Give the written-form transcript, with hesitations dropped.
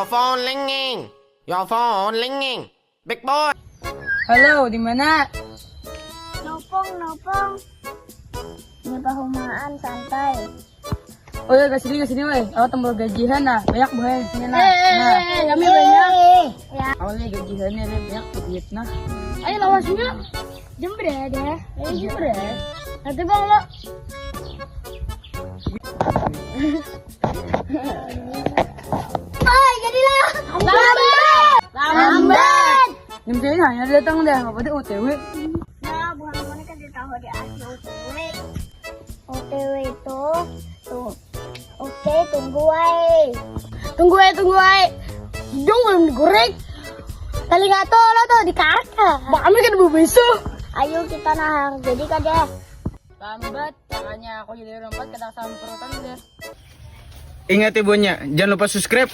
Your phone ringing. Your phone ringing. Big boy. Halo, di mana? Nopong. Ini pahumaan santai. Oh ya, ke sini, weh. Aku tembel gajian nah, banyak bahaya sini nah. Kami banyak. Ya. Aku nih gajiannya nih banyak duit nah. Ayo lawasnya. Jembret ya. Ayo jembret. Nanti bang lo. Hai, jadilah. Lambat. Jam segini hanya datang dah, nggak pada OTW. Nah, bukan mana kan ditahu di asli OTW. OTW itu tuh. Oke, tunggu ay. Tunggu ay. Hidung belum digoreng. Kali nggak tahu lo tuh di kakak. Kami kan bebeso. Ayo kita nahang. Jadi kan deh. Lambat, makanya aku jadi lompat ke dalam perutan deh. Ingat ibunya, jangan lupa subscribe.